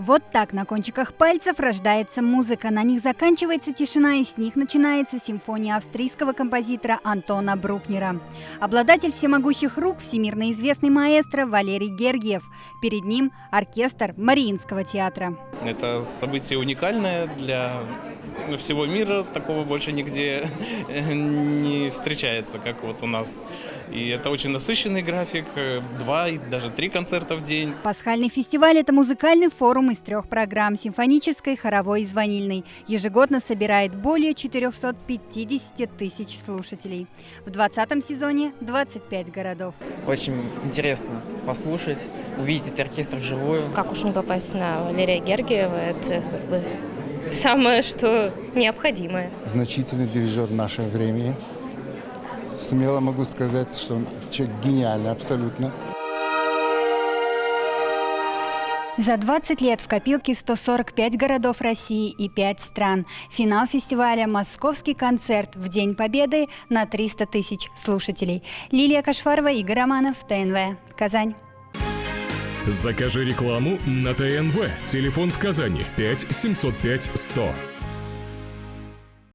Вот так на кончиках пальцев рождается музыка, на них заканчивается тишина, и с них начинается симфония австрийского композитора Антона Брукнера. Обладатель всемогущих рук, всемирно известный маэстро Валерий Гергиев. Перед ним оркестр Мариинского театра. Это событие уникальное для всего мира, такого больше нигде не встречается, как вот у нас. И это очень насыщенный график, 2 и даже 3 концерта в день. Пасхальный фестиваль – это музыкальный форум из 3 программ – симфонической, хоровой и звонильной. Ежегодно собирает более 450 тысяч слушателей. В 2020 сезоне 25 городов. Очень интересно послушать, увидеть этот оркестр вживую. Как уж не попасть на Валерия Гергиева, это как бы самое, что необходимое. Значительный дирижер нашего времени. Смело могу сказать, что он человек гениальный абсолютно. За 20 лет в копилке 145 городов России и 5 стран. Финал фестиваля «Московский концерт» в День Победы на 300 тысяч слушателей. Лилия Кашфарова, Игорь Романов, ТНВ, Казань. Закажи рекламу на ТНВ. Телефон в Казани 5 705 100.